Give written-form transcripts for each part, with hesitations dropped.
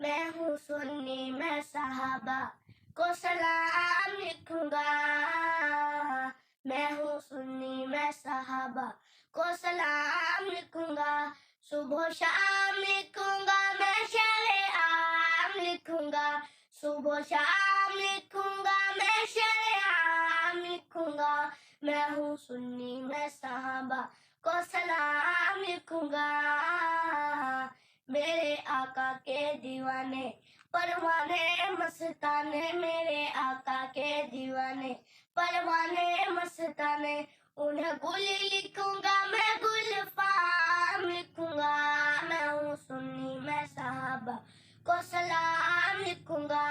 मैं हूँ सुन्नी मैं सहाबा को सलाम लिखूंगा। मैं हूँ सुन्नी मैं सहाबा को सलाम लिखूंगा। सुबह शाम लिखूंगा मैं शेरे आम लिखूंगा। सुबह शाम लिखूंगा मैं शेरे आम लिखूंगा। मैं हूँ सुन्नी मैं सहाबा को सलाम लिखूंगा। मेरे आका के दीवाने परवाने मस्ताने, मेरे आका के दीवाने परवाने मस्ताने, उन्हें गुल लिखूंगा मैं गुलफाम लिखूंगा। मैं हूँ सुन्नी मैं सहाबा को सलाम लिखूंगा।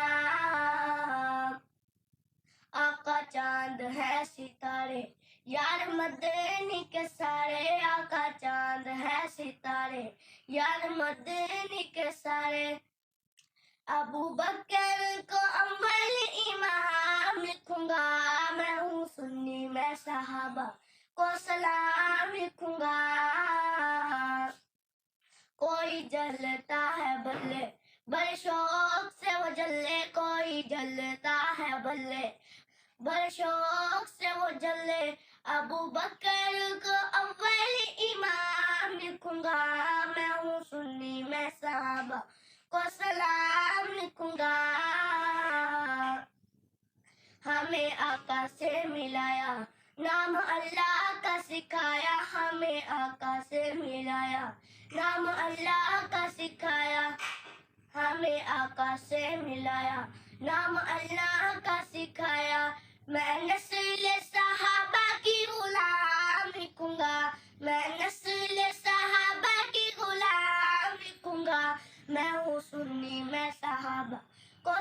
आका चांद है सितारे यार मदनी के सारे। आका चांद है सितारे यार मदनी के सारे। अबू बकर को अव्वल इमाम लिखूंगा। मैं हूँ सुन्नी मैं सहाबा को सलाम लिखूंगा। कोई जलता है बल्ले बड़े शौक से वो जले। कोई जलता है बल्ले बड़े शौक से वो जले। अबू बकर को अव्वल इमाम लिखूंगा। मैं हूँ सुन्नी मैं सहाबा को सलाम लिखूंगा। हमें आका से मिलाया नाम अल्लाह का सिखाया। हमें आका से मिलाया नाम अल्लाह का सिखाया। हमें आका से मिलाया नाम अल्लाह का सिखाया। मैं नस्ल सहाबा की गुलाम लिखूंगा। मैं नस्ल सहाबा की गुलाम लिखूंगा। मैं हूँ सुन्नी मैं सहाबा को